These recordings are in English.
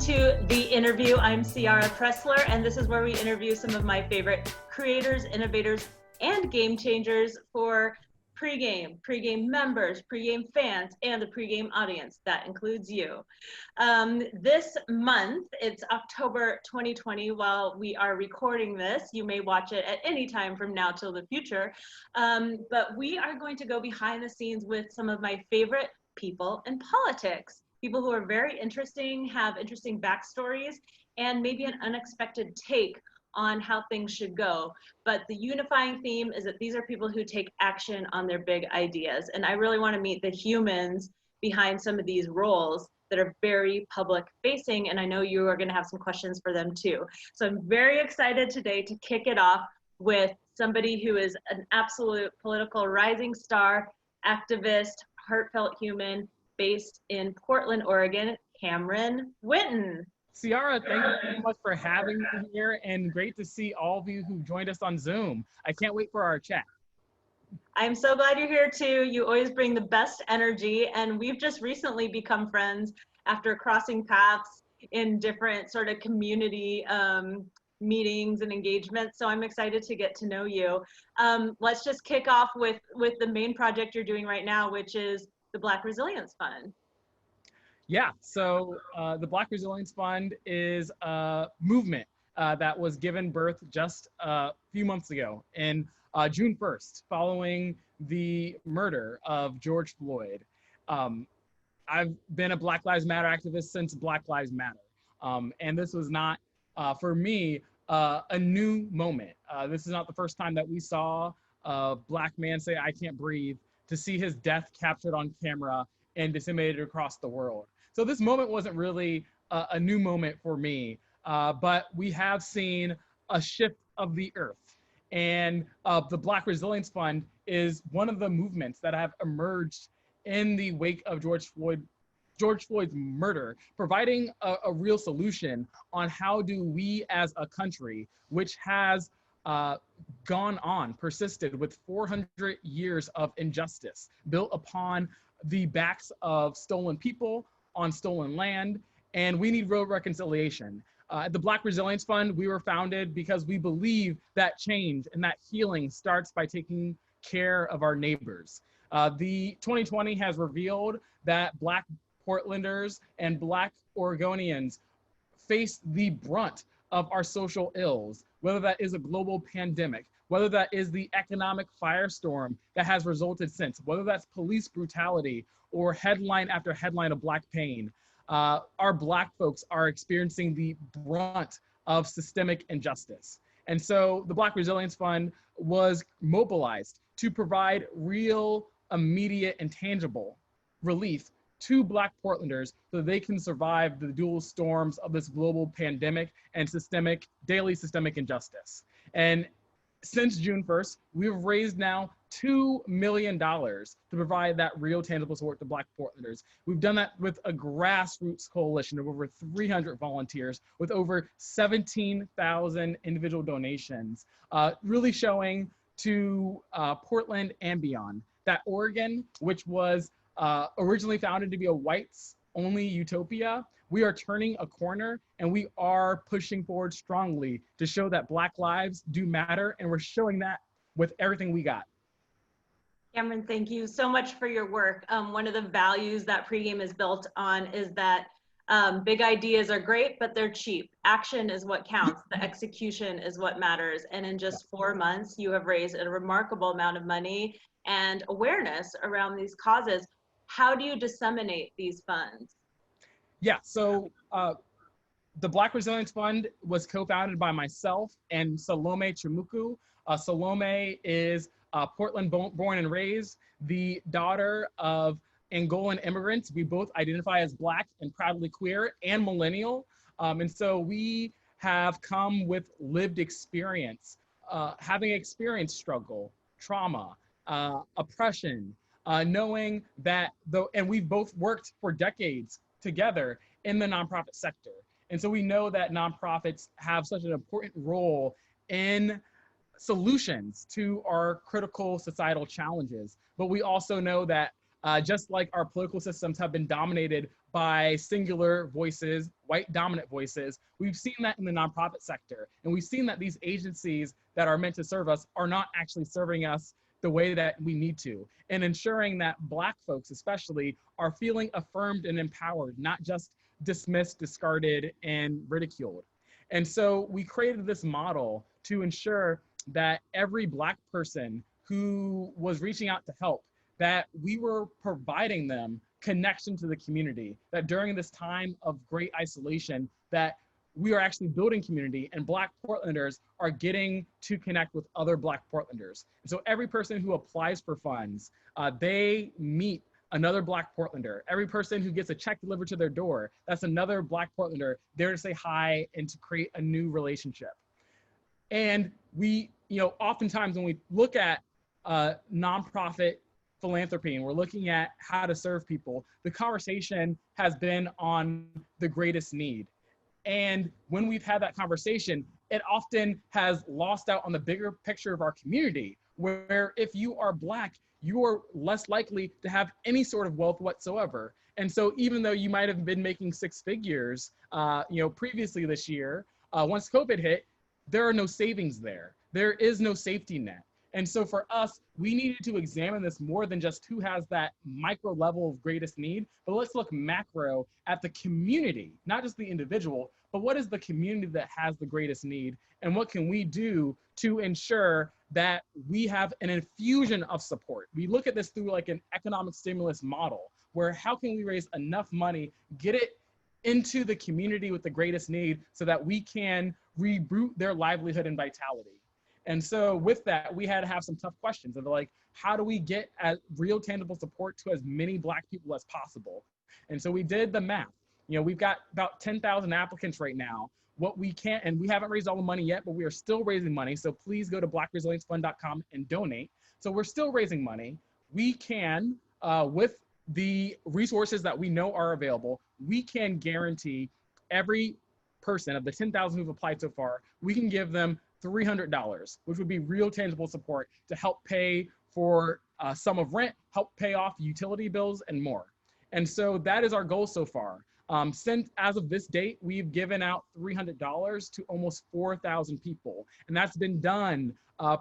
to The Interview. I'm Ciara Pressler, and this is where we interview some of my favorite creators, innovators, and game changers for PREGAME, PREGAME members, PREGAME fans, and the PREGAME audience. That includes you. This month, it's October 2020, while we are recording this. You may watch it at any time from now till the future. But we are going to go behind the scenes with some of my favorite people in politics. People who are very interesting, have interesting backstories, and maybe an unexpected take on how things should go. But the unifying theme is that these are people who take action on their big ideas. And I really want to meet the humans behind some of these roles that are very public facing. And I know you are going to have some questions for them too. So I'm very excited today to kick it off with somebody who is an absolute political rising star, activist, heartfelt human, based in Portland, Oregon, Cameron Whitten. Ciara, thank you so much for having me here, and great to see all of you who joined us on Zoom. I can't wait for our chat. I'm so glad you're here too. You always bring the best energy, and we've just recently become friends after crossing paths in different sort of community meetings and engagements. So I'm excited to get to know you. Let's just kick off with the main project you're doing right now, which is the Black Resilience Fund. Yeah, so the Black Resilience Fund is a movement that was given birth just a few months ago, in June 1st, following the murder of George Floyd. I've been a Black Lives Matter activist since Black Lives Matter. And this was not, for me, a new moment. This is not the first time that we saw a Black man say, "I can't breathe," to see his death captured on camera and disseminated across the world. So this moment wasn't really a new moment for me, but we have seen a shift of the earth. And the Black Resilience Fund is one of the movements that have emerged in the wake of George Floyd's murder, providing a real solution on how do we as a country, which has persisted with 400 years of injustice built upon the backs of stolen people on stolen land, and we need real reconciliation. At the Black Resilience Fund, we were founded because we believe that change and that healing starts by taking care of our neighbors. The 2020 has revealed that Black Portlanders and Black Oregonians face the brunt of our social ills, whether that is a global pandemic, whether that is the economic firestorm that has resulted since, whether that's police brutality or headline after headline of Black pain. Our Black folks are experiencing the brunt of systemic injustice. And so the Black Resilience Fund was mobilized to provide real, immediate, and tangible relief to Black Portlanders so they can survive the dual storms of this global pandemic and daily systemic injustice. And since June 1st, we've raised now $2 million to provide that real tangible support to Black Portlanders. We've done that with a grassroots coalition of over 300 volunteers with over 17,000 individual donations, really showing to Portland and beyond that Oregon, which was originally founded to be a whites-only utopia, we are turning a corner and we are pushing forward strongly to show that Black lives do matter, and we're showing that with everything we got. Cameron, thank you so much for your work. One of the values that PREGAME is built on is that big ideas are great, but they're cheap. Action is what counts. The execution is what matters. And in just 4 months, you have raised a remarkable amount of money and awareness around these causes. How do you disseminate these funds? Yeah, so the Black Resilience Fund was co-founded by myself and Salome Chimuku. Salome is Portland born and raised, the daughter of Angolan immigrants. We both identify as Black and proudly queer and millennial. And so we have come with lived experience, having experienced struggle, trauma, oppression, knowing that and we've both worked for decades together in the nonprofit sector. And so we know that nonprofits have such an important role in solutions to our critical societal challenges. But we also know that Just like our political systems have been dominated by singular voices, white dominant voices, we've seen that in the nonprofit sector. And we've seen that these agencies that are meant to serve us are not actually serving us the way that we need to, and ensuring that Black folks especially are feeling affirmed and empowered, not just dismissed, discarded, and ridiculed. And so we created this model to ensure that every Black person who was reaching out to help, that we were providing them connection to the community, that during this time of great isolation, that we are actually building community, and Black Portlanders are getting to connect with other Black Portlanders. And so every person who applies for funds, they meet another Black Portlander. Every person who gets a check delivered to their door, that's another Black Portlander there to say hi and to create a new relationship. And we, oftentimes when we look at nonprofit philanthropy and we're looking at how to serve people, the conversation has been on the greatest need. And when we've had that conversation, it often has lost out on the bigger picture of our community, where if you are Black, you are less likely to have any sort of wealth whatsoever. And so even though you might have been making six figures, previously this year, once COVID hit, there are no savings there. There is no safety net. And so for us, we needed to examine this more than just who has that micro level of greatest need, but let's look macro at the community, not just the individual, but what is the community that has the greatest need, and what can we do to ensure that we have an infusion of support. We look at this through like an economic stimulus model, where how can we raise enough money, get it into the community with the greatest need so that we can reboot their livelihood and vitality. And so with that, we had to have some tough questions of like, how do we get real tangible support to as many Black people as possible? And so we did the math. We've got about 10,000 applicants right now. What we can't, and we haven't raised all the money yet, but we are still raising money. So please go to blackresiliencefund.com and donate. So we're still raising money. We can, with the resources that we know are available, we can guarantee every person of the 10,000 who've applied so far, we can give them $300, which would be real tangible support to help pay for some of rent, help pay off utility bills, and more. And so that is our goal so far. Since as of this date, we've given out $300 to almost 4,000 people. And that's been done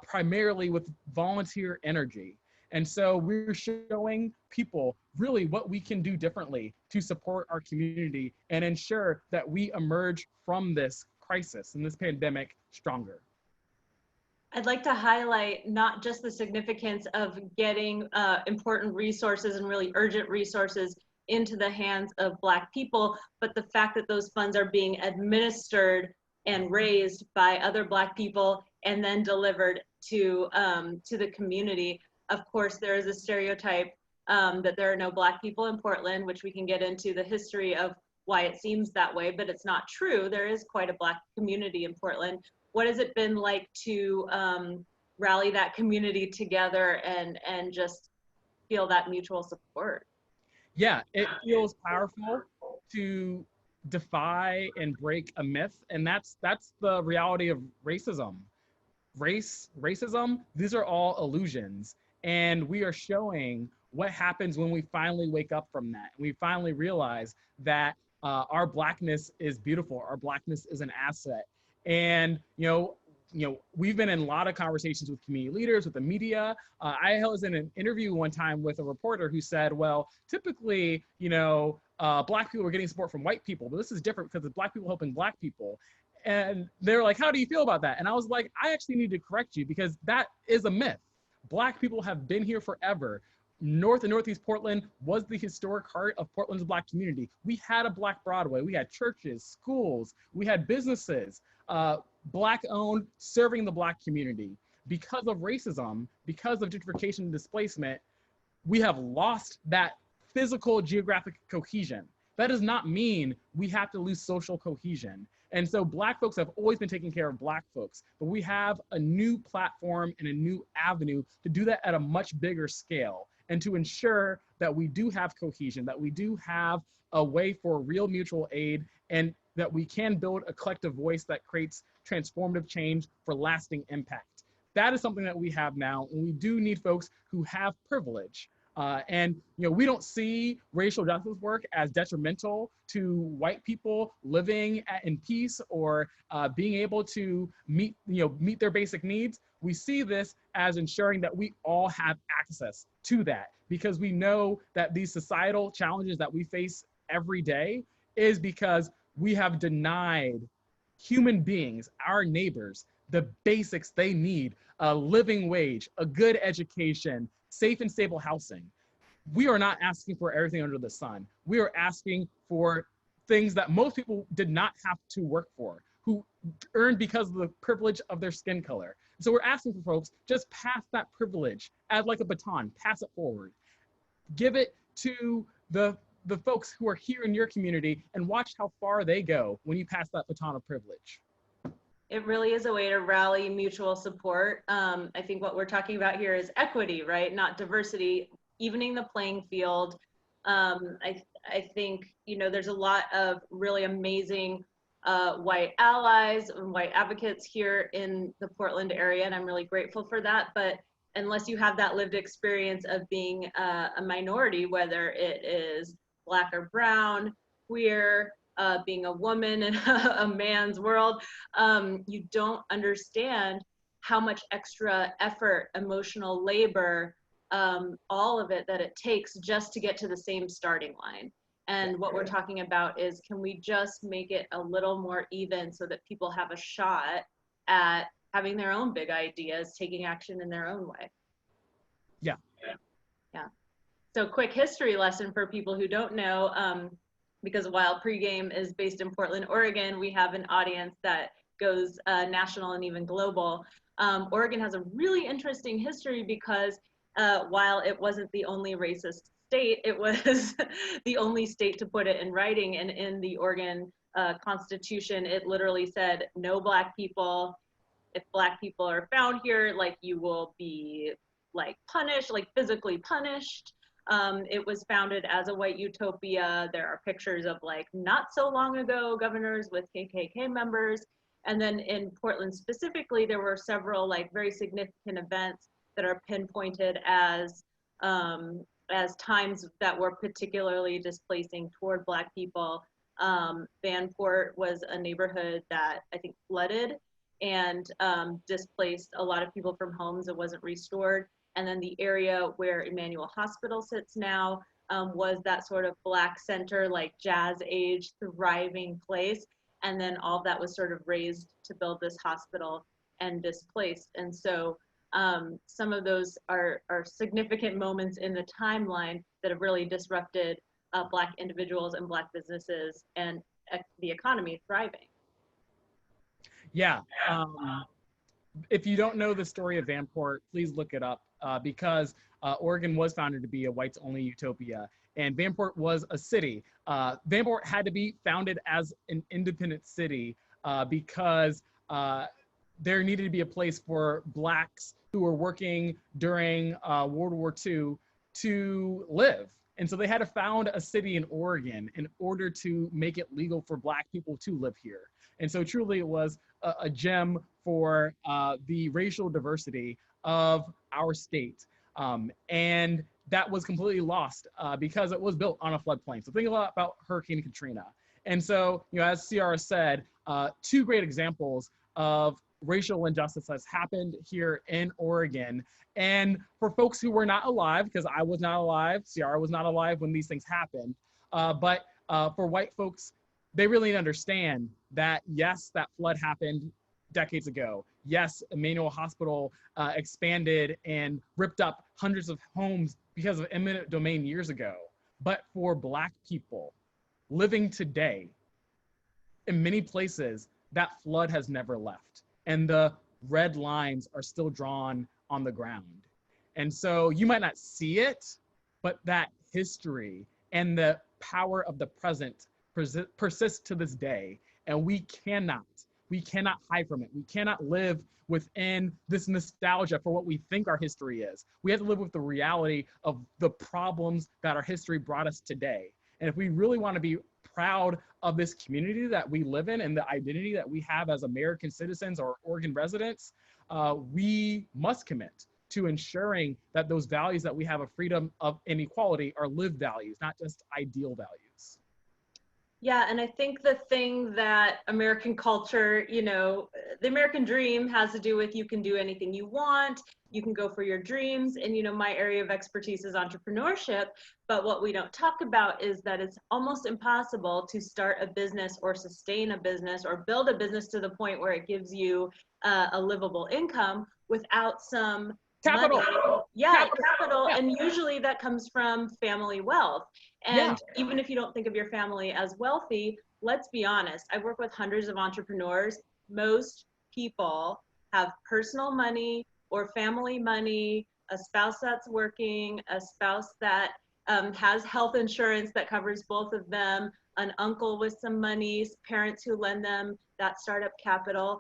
primarily with volunteer energy. And so we're showing people really what we can do differently to support our community and ensure that we emerge from this crisis and this pandemic stronger. I'd like to highlight not just the significance of getting important resources and really urgent resources into the hands of Black people, but the fact that those funds are being administered and raised by other Black people and then delivered to the community. Of course, there is a stereotype that there are no Black people in Portland, which we can get into the history of why it seems that way, but it's not true. There is quite a Black community in Portland. What has it been like to rally that community together and just feel that mutual support? Yeah, it feels powerful to defy and break a myth, and that's the reality of racism. Racism, these are all illusions, and we are showing what happens when we finally wake up from that. We finally realize that our Blackness is beautiful. Our Blackness is an asset. And, we've been in a lot of conversations with community leaders, with the media. I was in an interview one time with a reporter who said, well, typically, Black people are getting support from white people, but this is different because it's Black people helping Black people. And they're like, how do you feel about that? And I was like, I actually need to correct you because that is a myth. Black people have been here forever. North and Northeast Portland was the historic heart of Portland's Black community. We had a Black Broadway, we had churches, schools, we had businesses, Black owned, serving the Black community. Because of racism, because of gentrification and displacement, we have lost that physical geographic cohesion. That does not mean we have to lose social cohesion. And so Black folks have always been taking care of Black folks, but we have a new platform and a new avenue to do that at a much bigger scale and to ensure that we do have cohesion, that we do have a way for real mutual aid, and that we can build a collective voice that creates transformative change for lasting impact. That is something that we have now, and we do need folks who have privilege. And we don't see racial justice work as detrimental to white people living in peace or being able to meet their basic needs. We see this as ensuring that we all have access to that, because we know that these societal challenges that we face every day is because we have denied human beings, our neighbors, the basics they need: a living wage, a good education, safe and stable housing. We are not asking for everything under the sun. We are asking for things that most people did not have to work for, who earned because of the privilege of their skin color. So we're asking for folks, just pass that privilege as like a baton, pass it forward. Give it to the folks who are here in your community and watch how far they go when you pass that baton of privilege. It really is a way to rally mutual support. I think what we're talking about here is equity, right? Not diversity, evening the playing field. I think, there's a lot of really amazing white allies and white advocates here in the Portland area, and I'm really grateful for that. But unless you have that lived experience of being a minority, whether it is Black or brown, queer, being a woman in a man's world, you don't understand how much extra effort, emotional labor, all of it that it takes just to get to the same starting line. And what we're talking about is, can we just make it a little more even so that people have a shot at having their own big ideas, taking action in their own way? Yeah. Yeah. So quick history lesson for people who don't know, because while Pregame is based in Portland, Oregon, we have an audience that goes national and even global. Oregon has a really interesting history because while it wasn't the only racist state, it was the only state to put it in writing. And in the Oregon Constitution, it literally said, no Black people. If Black people are found here, like, you will be like punished, like physically punished. It was founded as a white utopia. There are pictures of, like, not so long ago governors with KKK members. And then in Portland specifically, there were several, like, very significant events that are pinpointed as times that were particularly displacing toward Black people. Vanport was a neighborhood that I think flooded and displaced a lot of people from homes that wasn't restored. And then the area where Emmanuel Hospital sits now was that sort of Black center, like jazz age, thriving place. And then all that was sort of raised to build this hospital and displaced. And so some of those are significant moments in the timeline that have really disrupted Black individuals and Black businesses and the economy thriving. Yeah. If you don't know the story of Vanport, please look it up because Oregon was founded to be a whites-only utopia, and Vanport was a city. Vanport had to be founded as an independent city because there needed to be a place for Blacks who were working during World War II to live. And so they had to found a city in Oregon in order to make it legal for Black people to live here. And so truly it was a gem for the racial diversity of our state. And that was completely lost because it was built on a floodplain. So think a lot about Hurricane Katrina. And so, as Ciara said, two great examples of racial injustice has happened here in Oregon. And for folks who were not alive, because I was not alive, Ciara was not alive when these things happened, but for white folks, they really need to understand that, yes, that flood happened decades ago. Yes, Emmanuel Hospital expanded and ripped up hundreds of homes because of eminent domain years ago. But for Black people living today, in many places, that flood has never left. And the red lines are still drawn on the ground. And so you might not see it, but that history and the power of the present persists to this day. And we cannot hide from it. We cannot live within this nostalgia for what we think our history is. We have to live with the reality of the problems that our history brought us today. And if we really want to be proud of this community that we live in and the identity that we have as American citizens or Oregon residents, we must commit to ensuring that those values that we have of freedom of inequality are lived values, not just ideal values. Yeah, and I think the thing that American culture, the American dream has to do with you can do anything you want, you can go for your dreams. And, my area of expertise is entrepreneurship. But what we don't talk about is that it's almost impossible to start a business or sustain a business or build a business to the point where it gives you a livable income without some Capital. money. Yeah, capital. Yeah. And usually that comes from family wealth. And even if you don't think of your family as wealthy, let's be honest. I work with hundreds of entrepreneurs. Most people have personal money or family money, a spouse that's working, a spouse that has health insurance that covers both of them, an uncle with some money, parents who lend them that startup capital.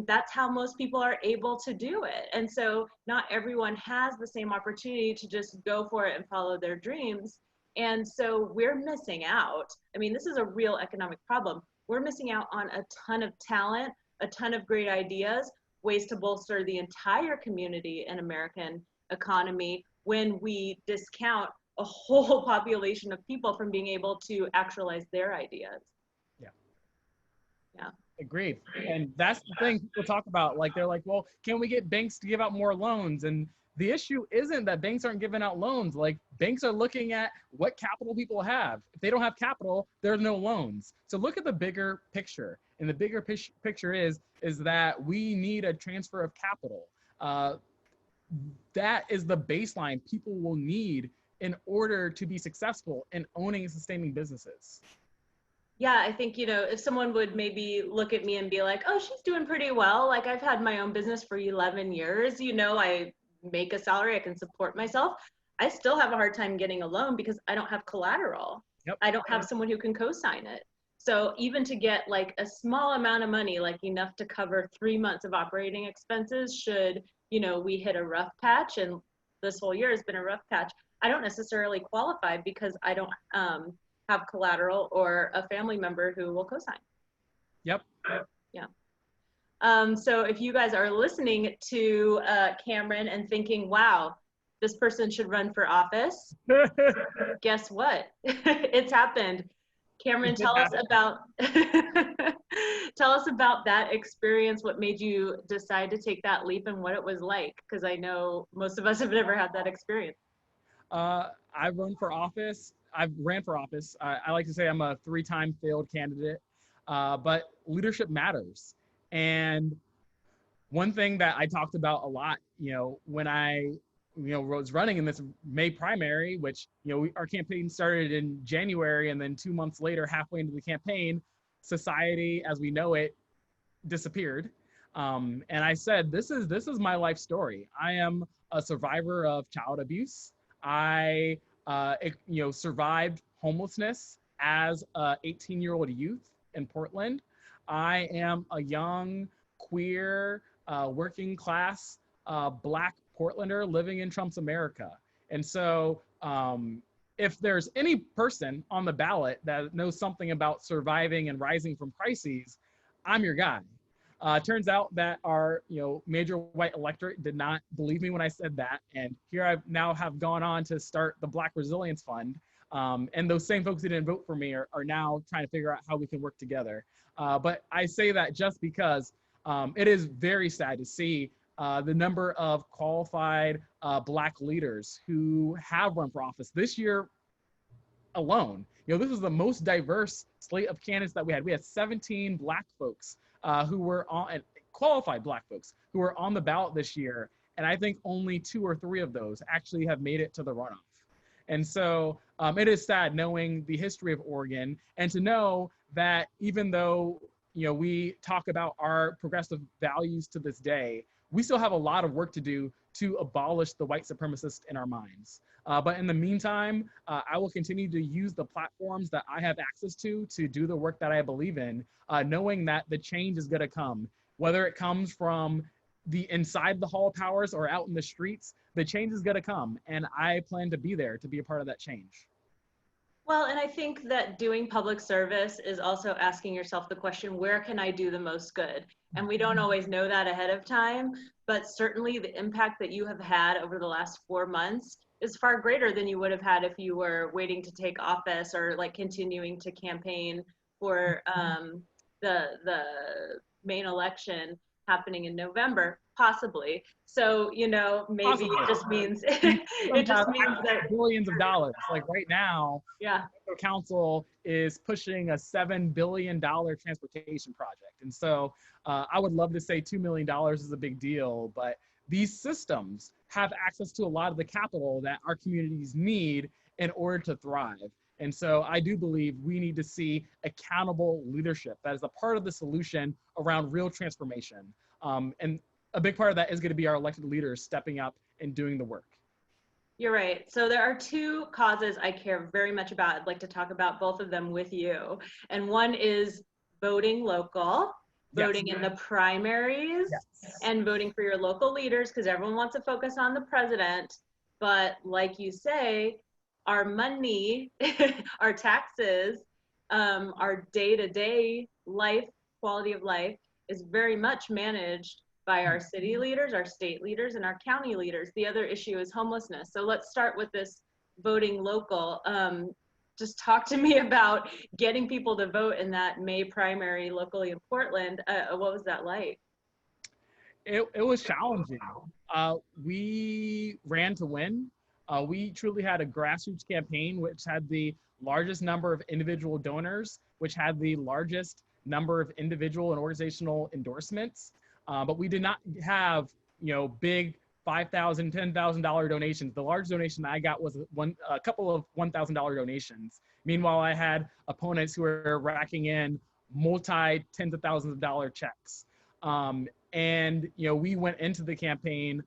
That's how most people are able to do it. And so not everyone has the same opportunity to just go for it and follow their dreams. And so we're missing out. I mean, this is a real economic problem. We're missing out on a ton of talent, a ton of great ideas, ways to bolster the entire community and American economy when we discount a whole population of people from being able to actualize their ideas. Yeah. Agreed. And that's the thing people talk about. Like, they're like, well, can we get banks to give out more loans? And the issue isn't that banks aren't giving out loans. Like, banks are looking at what capital people have. If they don't have capital, there's no loans. So look at the bigger picture. And the bigger picture is that we need a transfer of capital. That is the baseline people will need in order to be successful in owning and sustaining businesses. Yeah, I think, if someone would maybe look at me and be like, oh, she's doing pretty well. Like, I've had my own business for 11 years. I make a salary, I can support myself. I still have a hard time getting a loan because I don't have collateral. Yep. I don't have someone who can co-sign it. So even to get like a small amount of money, like enough to cover 3 months of operating expenses, should, we hit a rough patch, and this whole year has been a rough patch, I don't necessarily qualify because I don't have collateral or a family member who will co-sign. Yep. Yeah. So if you guys are listening to Cameron and thinking, wow, this person should run for office, guess what? It's happened. Cameron, tell us about that experience. What made you decide to take that leap and what it was like? Because I know most of us have never had that experience. I ran for office. I like to say I'm a 3-time failed candidate, but leadership matters. And one thing that I talked about a lot, when I, was running in this May primary, which, our campaign started in January, and then 2 months later, halfway into the campaign, society as we know it disappeared. And I said, this is my life story. I am a survivor of child abuse. I survived homelessness as a 18-year-old youth in Portland. I am a young, queer, working class, Black Portlander living in Trump's America. And so if there's any person on the ballot that knows something about surviving and rising from crises, I'm your guy. Turns out that our major white electorate did not believe me when I said that, and here I now have gone on to start the Black Resilience Fund, and those same folks who didn't vote for me are now trying to figure out how we can work together. But I say that just because it is very sad to see the number of qualified Black leaders who have run for office this year alone. This was the most diverse slate of candidates that we had. We had 17 Black folks who were on, qualified Black folks who were on the ballot this year. And I think only 2 or 3 of those actually have made it to the runoff. And so it is sad knowing the history of Oregon, and to know that even though we talk about our progressive values to this day, we still have a lot of work to do to abolish the white supremacist in our minds. But in the meantime, I will continue to use the platforms that I have access to do the work that I believe in, knowing that the change is going to come. Whether it comes from the inside the Hall of Powers or out in the streets, the change is going to come. And I plan to be there to be a part of that change. Well, and I think that doing public service is also asking yourself the question, where can I do the most good? And we don't always know that ahead of time, but certainly the impact that you have had over the last 4 months is far greater than you would have had if you were waiting to take office or like continuing to campaign for the main election happening in November, possibly. So, maybe Possibly. it just means These it systems just have means that, billions of dollars. Like right now, yeah. the council is pushing a $7 billion transportation project. And so I would love to say $2 million is a big deal, but these systems have access to a lot of the capital that our communities need in order to thrive. And so I do believe we need to see accountable leadership that is a part of the solution around real transformation. And a big part of that is going to be our elected leaders stepping up and doing the work. You're right. So there are two causes I care very much about. I'd like to talk about both of them with you. And one is voting local, voting in the primaries, and voting for your local leaders, because everyone wants to focus on the president. But like you say, our money, our taxes, our day-to-day life, quality of life is very much managed by our city leaders, our state leaders, and our county leaders. The other issue is homelessness. So let's start with this voting local. Just talk to me about getting people to vote in that May primary locally in Portland. What was that like? It was challenging. We ran to win. We truly had a grassroots campaign, which had the largest number of individual donors, which had the largest number of individual and organizational endorsements. But we did not have, big $5,000, $10,000 donations. The largest donation I got was a couple of $1,000 donations. Meanwhile, I had opponents who were racking in multi tens of thousands of dollar checks. And we went into the campaign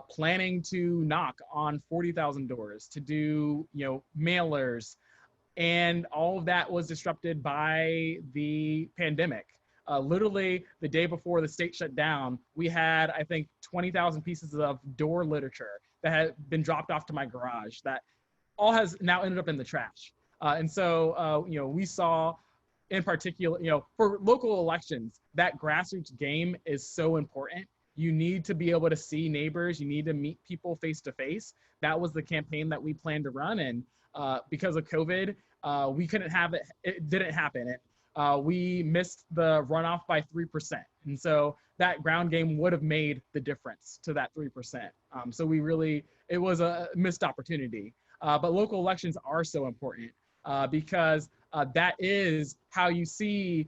planning to knock on 40,000 doors, to do mailers, and all of that was disrupted by the pandemic. Literally the day before the state shut down, we had, I think, 20,000 pieces of door literature that had been dropped off to my garage that all has now ended up in the trash. And so, we saw in particular, for local elections, that grassroots game is so important. You need to be able to see neighbors. You need to meet people face to face. That was the campaign that we planned to run. And because of COVID, we couldn't have it. It didn't happen. We missed the runoff by 3%. And so that ground game would have made the difference to that 3%. So it was a missed opportunity. But local elections are so important because that is how you see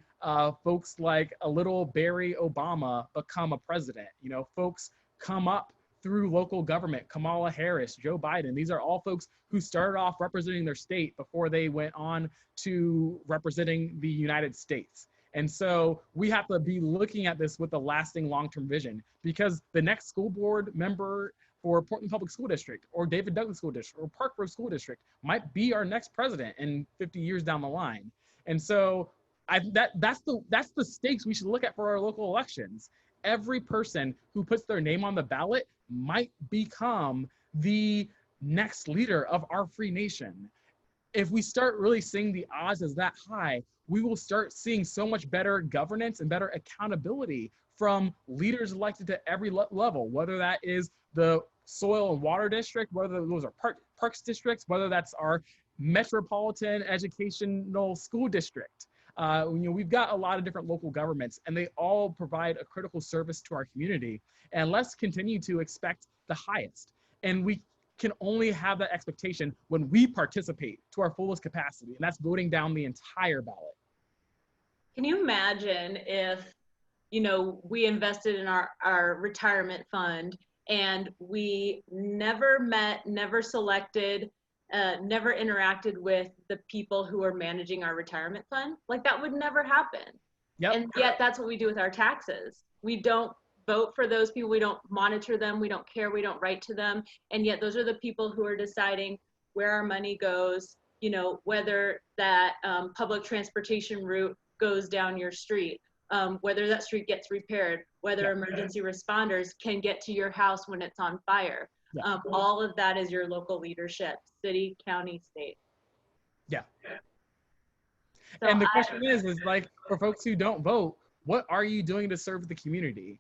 folks like a little Barry Obama become a president. Folks come up through local government. Kamala Harris, Joe Biden, these are all folks who started off representing their state before they went on to representing the United States. And so we have to be looking at this with a lasting long-term vision, because the next school board member for Portland Public School District or David Douglas School District or Park Grove School District might be our next president in 50 years down the line. And so that's the stakes we should look at for our local elections. Every person who puts their name on the ballot might become the next leader of our free nation. If we start really seeing the odds as that high, we will start seeing so much better governance and better accountability from leaders elected to every level, whether that is the soil and water district, whether those are parks districts, whether that's our metropolitan educational school district. We've got a lot of different local governments, and they all provide a critical service to our community. And let's continue to expect the highest. And we can only have that expectation when we participate to our fullest capacity, and that's voting down the entire ballot. Can you imagine if, we invested in our retirement fund and we never met, never selected, never interacted with the people who are managing our retirement fund? Like, that would never happen. Yep. And yet that's what we do with our taxes. We don't vote for those people. We don't monitor them. We don't care. We don't write to them. And yet those are the people who are deciding where our money goes, whether that public transportation route goes down your street, whether that street gets repaired, whether emergency responders can get to your house when it's on fire. All of that is your local leadership, city, county, state. Yeah. So And the question is like, for folks who don't vote, what are you doing to serve the community?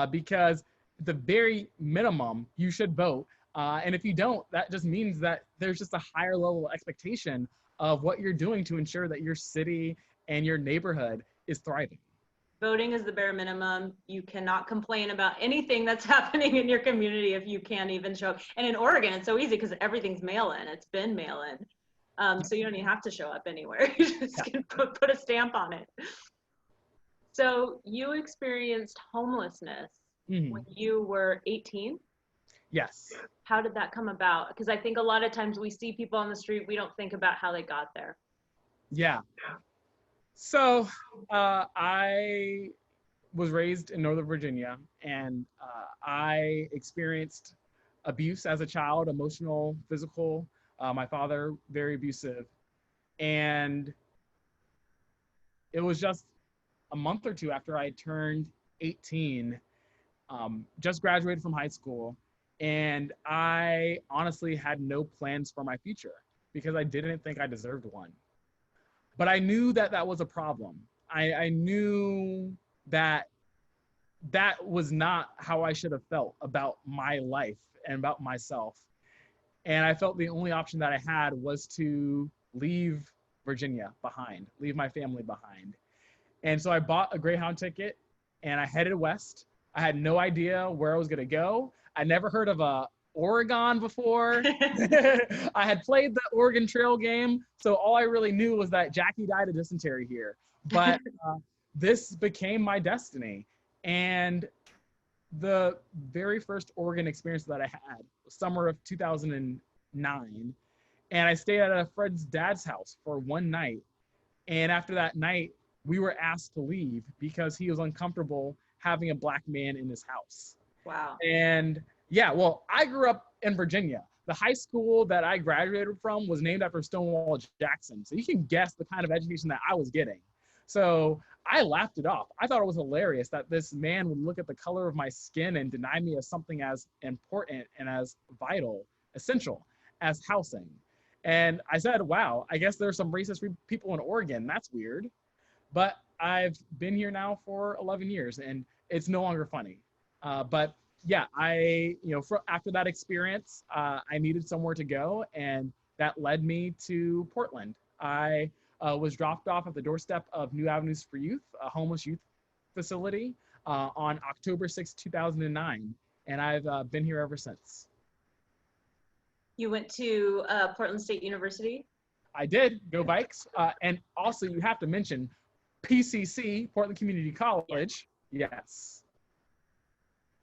Because the very minimum, you should vote. And if you don't, that just means that there's just a higher level of expectation of what you're doing to ensure that your city and your neighborhood is thriving. voting is the bare minimum. You cannot complain about anything that's happening in your community if you can't even show up. And in Oregon, it's so easy because everything's mail-in. It's been mail-in. So you don't even have to show up anywhere. You just can put a stamp on it. So you experienced homelessness when you were 18? Yes. How did that come about? Because I think a lot of times we see people on the street, we don't think about how they got there. Yeah. So I was raised in Northern Virginia, and I experienced abuse as a child, emotional, physical. My father, very abusive. And it was just a month or two after I turned 18, just graduated from high school, and I honestly had no plans for my future because I didn't think I deserved one. But I knew that that was a problem. I knew that that was not how I should have felt about my life and about myself. And I felt the only option that I had was to leave Virginia behind, leave my family behind. And so I bought a Greyhound ticket and I headed west. I had no idea where I was going to go. I never heard of Oregon before. I had played the Oregon Trail game, so all I really knew was that Jackie died of dysentery here. But this became my destiny. And the very first Oregon experience that I had was summer of 2009. And I stayed at a friend's dad's house for one night. And after that night, we were asked to leave because he was uncomfortable having a black man in his house. Wow. And yeah, well, I grew up in Virginia. The high school that I graduated from was named after Stonewall Jackson. So you can guess the kind of education that I was getting. So I laughed it off. I thought it was hilarious that this man would look at the color of my skin and deny me as something as important and as vital, essential as housing. And I said, wow, I guess there's some racist people in Oregon. That's weird. But I've been here now for 11 years and it's no longer funny. But yeah, after that experience, I needed somewhere to go, and that led me to Portland. I was dropped off at the doorstep of New Avenues for Youth, a homeless youth facility, on October 6, 2009, and I've been here ever since. You went to Portland State University? I did, go Vikes. And also you have to mention PCC, Portland Community College. Yes.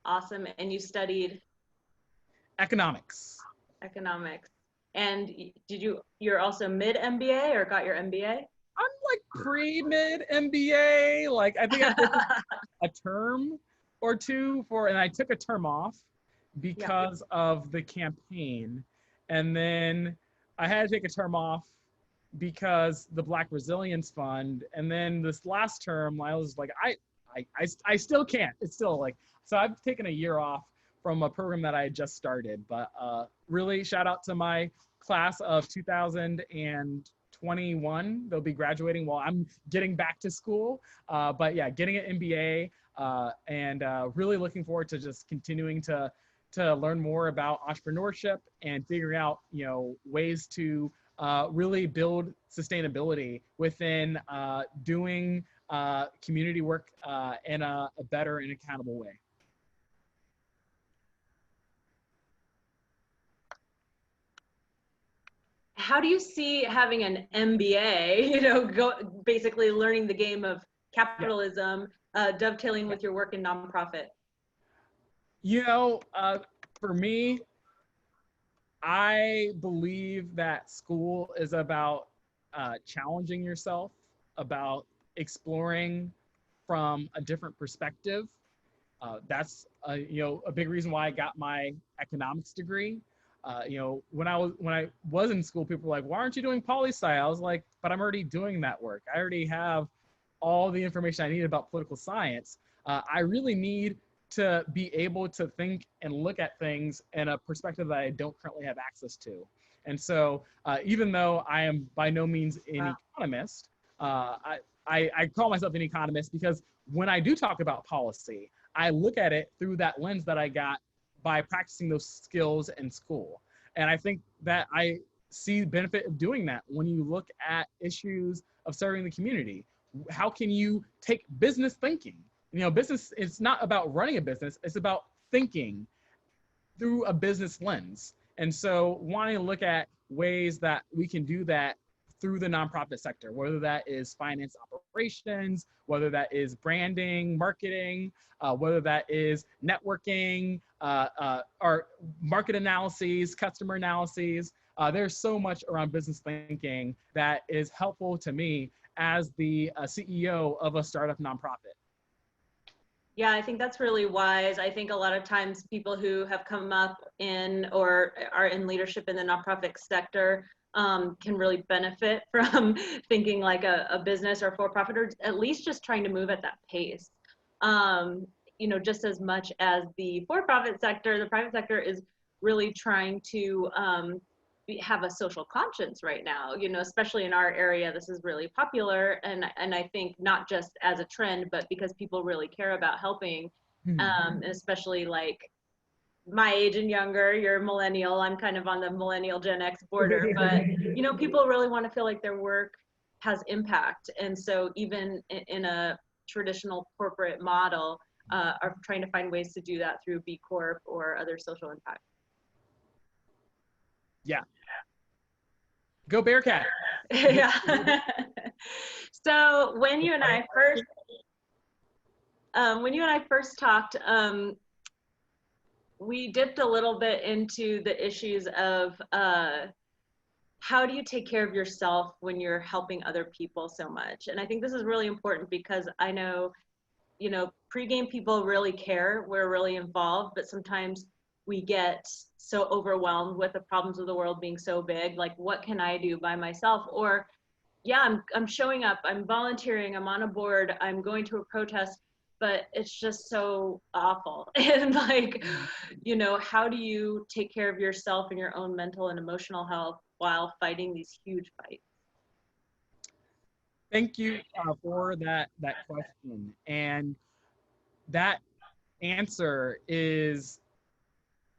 Awesome. And you studied? Economics. Economics. And you're also mid-MBA or got your MBA? I'm like pre-mid MBA. Like I think I took a term or two and I took a term off because of the campaign. And then I had to take a term off because the Black Resilience Fund. And then this last term, I was like, I still can't. It's still like, so I've taken a year off from a program that I had just started. But really shout out to my class of 2021. They'll be graduating while I'm getting back to school. But yeah, getting an MBA and really looking forward to just continuing to learn more about entrepreneurship and figuring out, ways to really build sustainability within doing community work in a better and accountable way. How do you see having an MBA, basically learning the game of capitalism, dovetailing with your work in nonprofit? For me, I believe that school is about challenging yourself, about exploring from a different perspective. That's a big reason why I got my economics degree. When I was in school, people were like, "Why aren't you doing poli-sci?" I was like, "But I'm already doing that work. I already have all the information I need about political science. I really need to be able to think and look at things in a perspective that I don't currently have access to." And so even though I am by no means an Wow. economist, I call myself an economist because when I do talk about policy, I look at it through that lens that I got by practicing those skills in school. And I think that I see the benefit of doing that when you look at issues of serving the community. How can you take business thinking? You know, business, it's not about running a business, it's about thinking through a business lens. And so wanting to look at ways that we can do that through the nonprofit sector, whether that is finance operations, whether that is branding, marketing, whether that is networking, or market analyses, customer analyses. There's so much around business thinking that is helpful to me as the CEO of a startup nonprofit. Yeah, I think that's really wise. I think a lot of times people who have come up in or are in leadership in the nonprofit sector can really benefit from thinking like a business or for-profit, or at least just trying to move at that pace. You know, just as much as the for-profit sector, the private sector is really trying to have a social conscience right now, you know, especially in our area. This is really popular, and I think not just as a trend, but because people really care about helping, especially like my age and younger. You're millennial, I'm kind of on the millennial Gen X border, but you know, people really want to feel like their work has impact. And so even in a traditional corporate model, are trying to find ways to do that through B Corp or other social impact. Yeah. Go Bearcat. Yeah. So when you and I first talked, we dipped a little bit into the issues of how do you take care of yourself when you're helping other people so much? And I think this is really important because I know, you know, pregame people really care. We're really involved, but sometimes we get so overwhelmed with the problems of the world being so big. Like, what can I do by myself? Or, yeah, I'm showing up, I'm volunteering, I'm on a board, I'm going to a protest, but it's just so awful. And like, you know, how do you take care of yourself and your own mental and emotional health while fighting these huge fights? Thank you for that question. And that answer is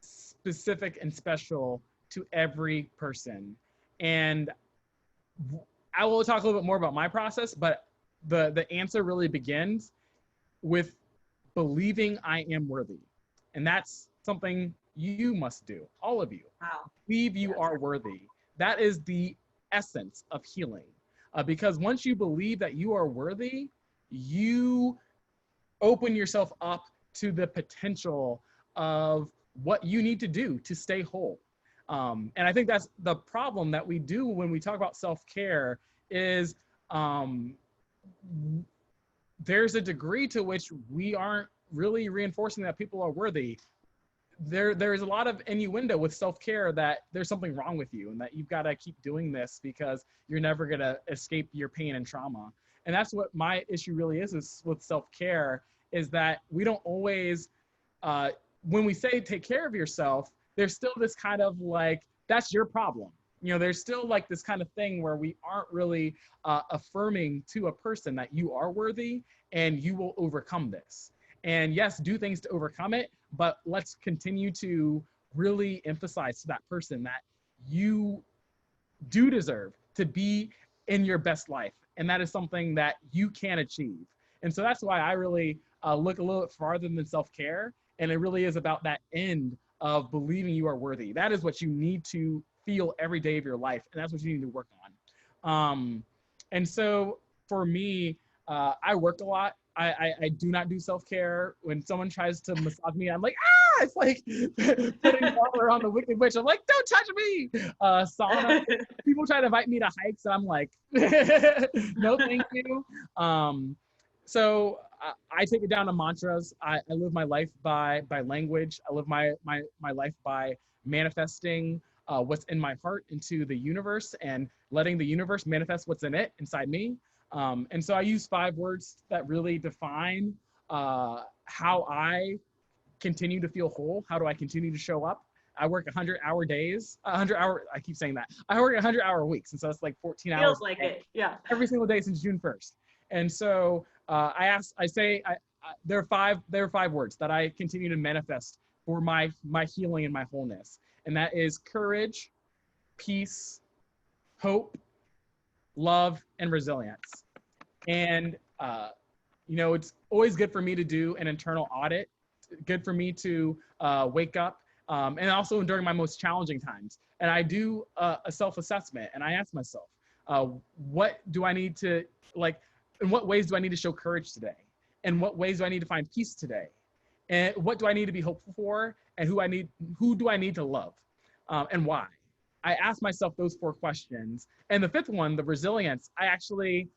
specific and special to every person. And I will talk a little bit more about my process, but the answer really begins with believing I am worthy. And that's something you must do, all of you. Wow. Believe you are worthy. That is the essence of healing. Because once you believe that you are worthy, you open yourself up to the potential of what you need to do to stay whole. And I think that's the problem that we do when we talk about self-care is there's a degree to which we aren't really reinforcing that people are worthy. There's a lot of innuendo with self-care that there's something wrong with you and that you've got to keep doing this because you're never going to escape your pain and trauma. And that's what my issue really is with self-care, is that we don't always, when we say take care of yourself, there's still this kind of like, that's your problem. You know, there's still like this kind of thing where we aren't really affirming to a person that you are worthy and you will overcome this. And yes, do things to overcome it, but let's continue to really emphasize to that person that you do deserve to be in your best life. And that is something that you can achieve. And so that's why I really look a little bit farther than self-care. And it really is about that end of believing you are worthy. That is what you need to feel every day of your life. And that's what you need to work on. And so for me, I work a lot. I do not do self-care. When someone tries to massage me, I'm like, ah, it's like putting water on the wicked witch. I'm like, don't touch me. Sauna. People try to invite me to hikes. I'm like, no, thank you. So I take it down to mantras. I live my life by language. I live my life by manifesting what's in my heart into the universe and letting the universe manifest what's in it inside me. And so I use 5 words that really define how I continue to feel whole. How do I continue to show up? I work 100-hour days, 100-hour, I keep saying that. I work 100-hour weeks. And so it's like 14 hours. Feels like it, yeah. Every single day since June 1st. And so there are five words that I continue to manifest for my healing and my wholeness. And that is courage, peace, hope, love, and resilience. And, it's always good for me to do an internal audit, good for me to wake up, and also during my most challenging times. And I do a self-assessment, and I ask myself, what do I need to, in what ways do I need to show courage today? In what ways do I need to find peace today? And what do I need to be hopeful for? And who do I need to love? And why? I ask myself those 4 questions. And the 5th one, the resilience, I actually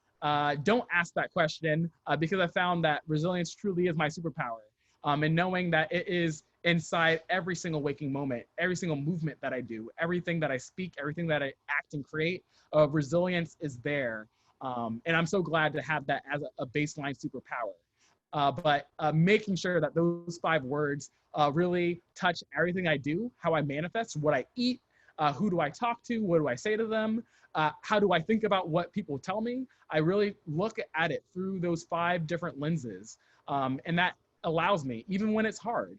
don't ask that question because I found that resilience truly is my superpower. And knowing that it is inside every single waking moment, every single movement that I do, everything that I speak, everything that I act and create, resilience is there. And I'm so glad to have that as a baseline superpower. But making sure that those 5 words really touch everything I do, how I manifest, what I eat, who do I talk to, what do I say to them, how do I think about what people tell me. I really look at it through those 5 different lenses. And that allows me, even when it's hard.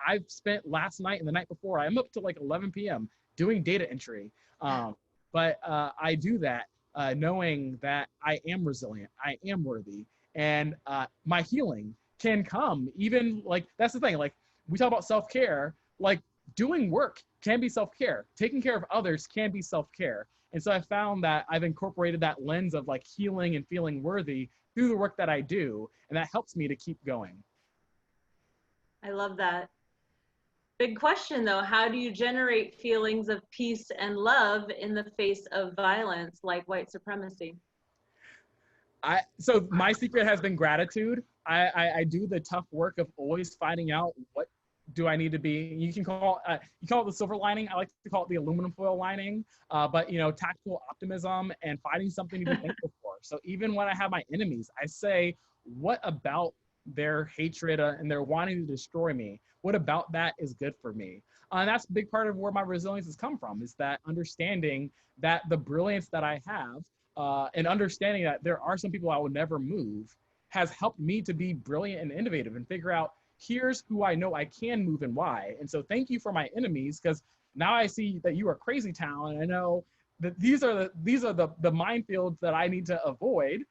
I've spent last night and the night before, I'm up to like 11 p.m. doing data entry. But I do that knowing that I am resilient, I am worthy, and my healing can come even that's the thing, we talk about self-care, doing work can be self-care, taking care of others can be self-care. And so I found that I've incorporated that lens of healing and feeling worthy through the work that I do, and that helps me to keep going. I love that. Big question though, how do you generate feelings of peace and love in the face of violence like white supremacy? So my secret has been gratitude. I do the tough work of always finding out what do I need to be. You can call it the silver lining. I like to call it the aluminum foil lining. But tactical optimism and finding something to be thankful for. So even when I have my enemies, I say, what about their hatred and their wanting to destroy me? What about that is good for me? And that's a big part of where my resilience has come from, is that understanding that the brilliance that I have and understanding that there are some people I will never move has helped me to be brilliant and innovative and figure out, here's who I know I can move and why. And so thank you for my enemies, because now I see that you are crazy town, and I know that these are the minefields that I need to avoid.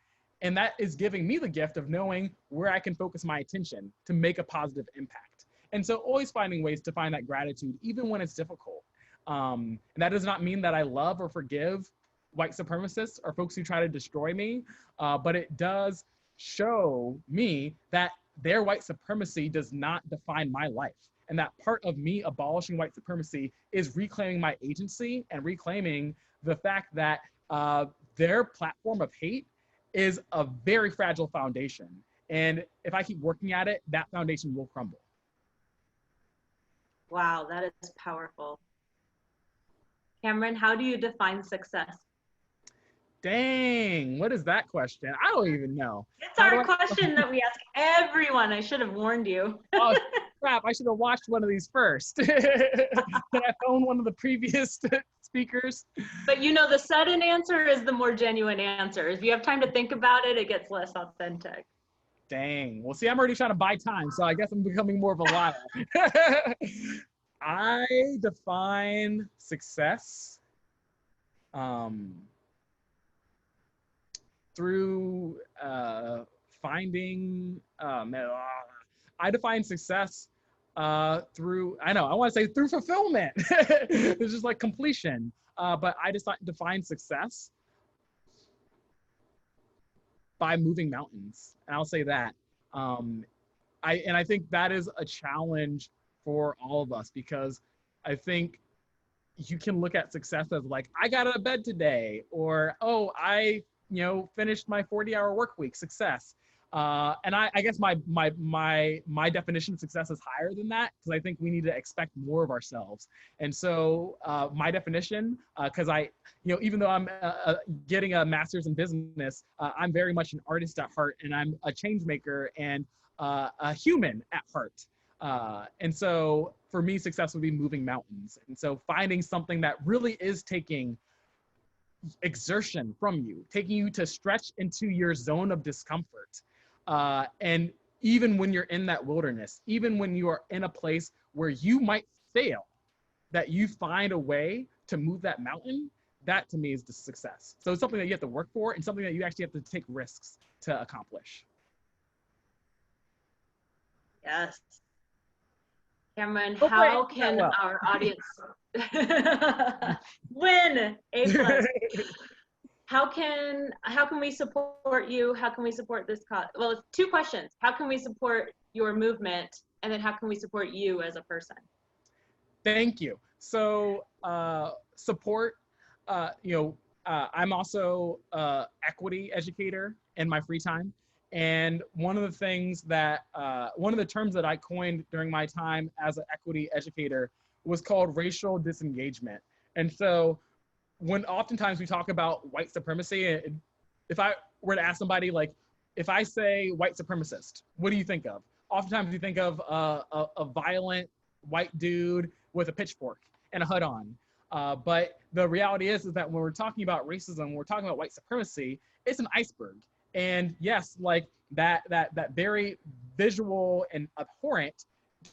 And that is giving me the gift of knowing where I can focus my attention to make a positive impact. And so always finding ways to find that gratitude, even when it's difficult. And that does not mean that I love or forgive white supremacists or folks who try to destroy me, but it does show me that their white supremacy does not define my life. And that part of me abolishing white supremacy is reclaiming my agency and reclaiming the fact that their platform of hate is a very fragile foundation. And if I keep working at it, that foundation will crumble. Wow, that is powerful. Cameron, how do you define success? Dang, what is that question? I don't even know. It's our question that we ask everyone. I should have warned you. Oh, crap, I should have watched one of these first. Did I phone one of the previous speakers? But the sudden answer is the more genuine answer. If you have time to think about it, it gets less authentic. Dang. Well, see, I'm already trying to buy time, so I guess I'm becoming more of a liar. I define success through finding, I define success through, I want to say through fulfillment. It's just like completion. But I just define success by moving mountains. And I'll say that. I think that is a challenge for all of us, because I think you can look at success as I got out of bed today, or, oh, I finished my 40-hour work week, success. And I guess my definition of success is higher than that, because I think we need to expect more of ourselves. And so my definition, because even though I'm getting a master's in business, I'm very much an artist at heart, and I'm a change maker and a human at heart. And so for me, success would be moving mountains. And so finding something that really is taking exertion from you, taking you to stretch into your zone of discomfort. And even when you're in that wilderness, even when you are in a place where you might fail, that you find a way to move that mountain, that to me is the success. So it's something that you have to work for and something that you actually have to take risks to accomplish. Yes. Cameron, Hopefully I how answered that can well. our audience win A+? How can we support you? How can we support this cause? Well, it's two questions. How can we support your movement? And then how can we support you as a person? Thank you. So support, I'm also equity educator in my free time. And one of the things that, one of the terms that I coined during my time as an equity educator was called racial disengagement. And so when oftentimes we talk about white supremacy, if I were to ask somebody, like, if I say white supremacist, what do you think of? Oftentimes you think of a violent white dude with a pitchfork and a hood on. But the reality is that when we're talking about racism, when we're talking about white supremacy, it's an iceberg. And yes, like that very visual and abhorrent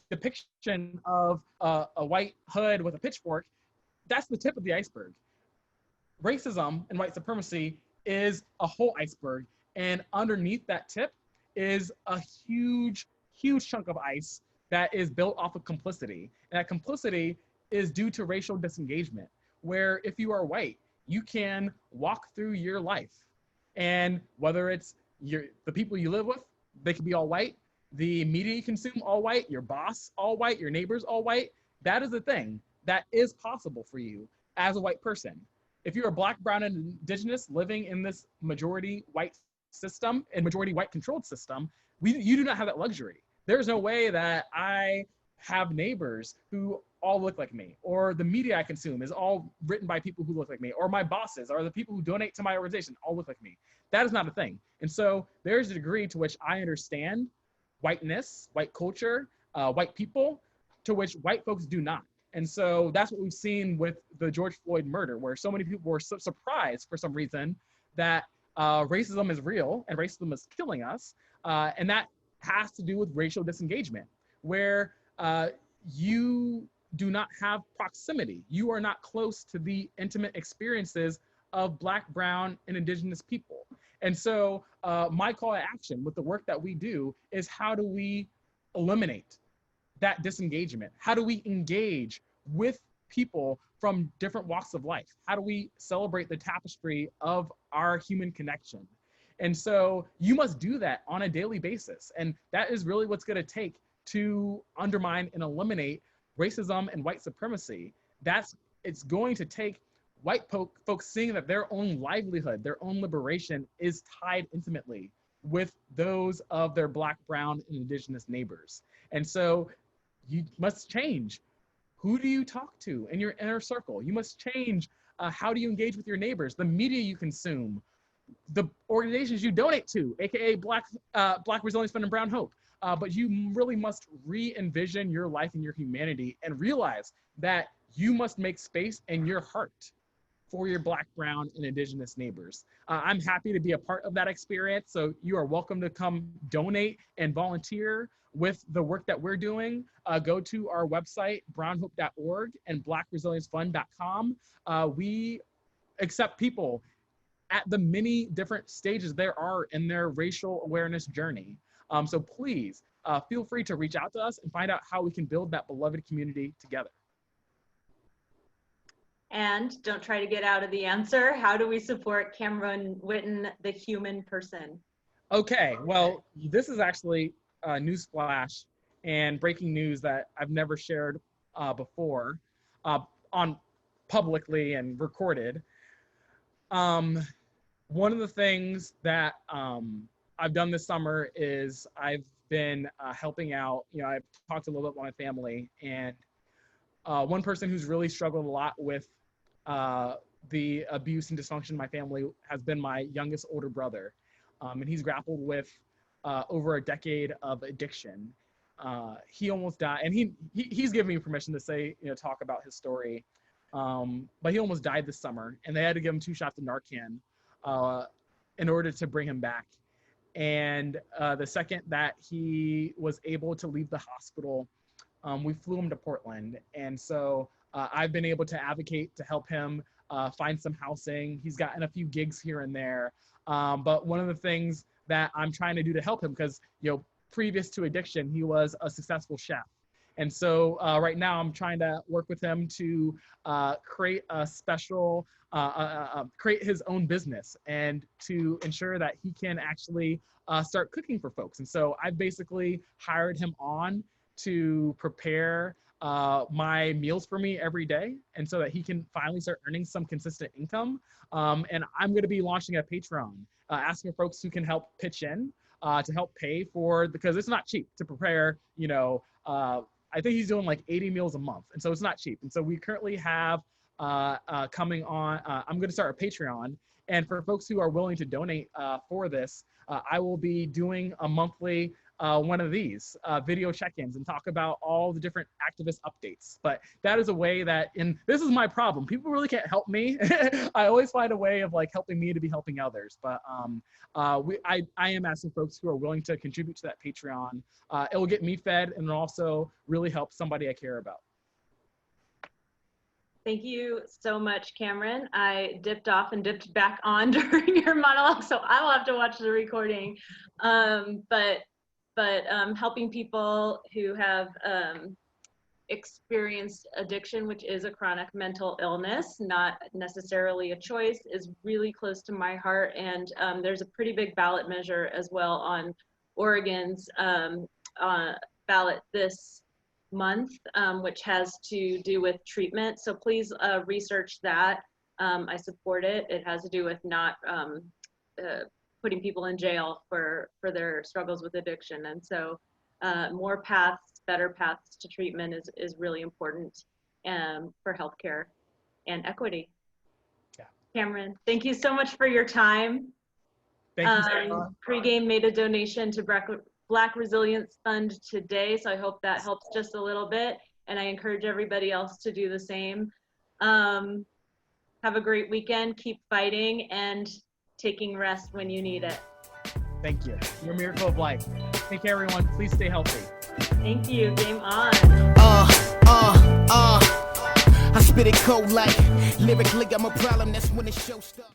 depiction of a white hood with a pitchfork, that's the tip of the iceberg. Racism and white supremacy is a whole iceberg. And underneath that tip is a huge, huge chunk of ice that is built off of complicity. And that complicity is due to racial disengagement, where if you are white, you can walk through your life. And whether it's the people you live with, they can be all white, the media you consume all white, your boss all white, your neighbors all white. That is a thing that is possible for you as a white person. If you're a Black, brown, and indigenous living in this majority white system and majority white controlled system, you do not have that luxury. There's no way that I have neighbors who all look like me, or the media I consume is all written by people who look like me, or my bosses, or the people who donate to my organization all look like me. That is not a thing. And so there's a degree to which I understand whiteness, white culture, white people, to which white folks do not. And so that's what we've seen with the George Floyd murder, where so many people were so surprised for some reason that racism is real and racism is killing us. And that has to do with racial disengagement, where you do not have proximity. You are not close to the intimate experiences of Black, brown, and indigenous people. And so my call to action with the work that we do is, how do we eliminate that disengagement? How do we engage with people from different walks of life? How do we celebrate the tapestry of our human connection? And so you must do that on a daily basis. And that is really what's going to take to undermine and eliminate racism and white supremacy. It's going to take white folks seeing that their own livelihood, their own liberation is tied intimately with those of their Black, brown, and indigenous neighbors. And so you must change. Who do you talk to in your inner circle? You must change how do you engage with your neighbors, the media you consume, the organizations you donate to, aka Black Resilience Fund and Brown Hope. But you really must re-envision your life and your humanity and realize that you must make space in your heart for your Black, brown, and indigenous neighbors. I'm happy to be a part of that experience. So you are welcome to come donate and volunteer with the work that we're doing. Go to our website, brownhope.org and blackresiliencefund.com. We accept people at the many different stages there are in their racial awareness journey. So please feel free to reach out to us and find out how we can build that beloved community together. And don't try to get out of the answer. How do we support Cameron Whitten, the human person? Okay, well, this is actually a newsflash and breaking news that I've never shared before on publicly and recorded. One of the things that I've done this summer is I've been helping out. I've talked a little bit with my family, and one person who's really struggled a lot with the abuse and dysfunction in my family has been my youngest older brother. And he's grappled with over a decade of addiction. he almost died, and he's given me permission to say, talk about his story. But he almost died this summer, and they had to give him 2 shots of Narcan in order to bring him back. And the second that he was able to leave the hospital, we flew him to Portland. And so I've been able to advocate to help him find some housing. He's gotten a few gigs here and there. But one of the things that I'm trying to do to help him, because previous to addiction, he was a successful chef. And so right now I'm trying to work with him to create a special, create his own business and to ensure that he can actually start cooking for folks. And so I basically hired him on to prepare my meals for me every day, and so that he can finally start earning some consistent income. And I'm going to be launching a Patreon, asking folks who can help pitch in to help pay for, because it's not cheap to prepare, I think he's doing like 80 meals a month. And so it's not cheap. And so we currently have coming on, I'm going to start a Patreon. And for folks who are willing to donate for this, I will be doing a monthly one of these video check-ins and talk about all the different activist updates. But that is a way that, and this is my problem, people really can't help me. I always find a way of like helping me to be helping others. But I am asking folks who are willing to contribute to that Patreon. It will get me fed, and it'll also really help somebody I care about. Thank you so much, Cameron. I dipped off and dipped back on during your monologue, so I will have to watch the recording. But helping people who have experienced addiction, which is a chronic mental illness, not necessarily a choice, is really close to my heart. And there's a pretty big ballot measure as well on Oregon's ballot this month, which has to do with treatment. So please research that. I support it. It has to do with not putting people in jail for their struggles with addiction. And so more paths, better paths to treatment is really important for healthcare and equity. Yeah. Cameron, thank you so much for your time. Thank you, Ciara. PREGAME made a donation to Black Resilience Fund today, so I hope that helps just a little bit, and I encourage everybody else to do the same. Have a great weekend, keep fighting, and taking rest when you need it. Thank you. You're a miracle of life. Take care, everyone. Please stay healthy. Thank you. Game on. I spit it cold like lyrically I'm a problem. That's when the show starts.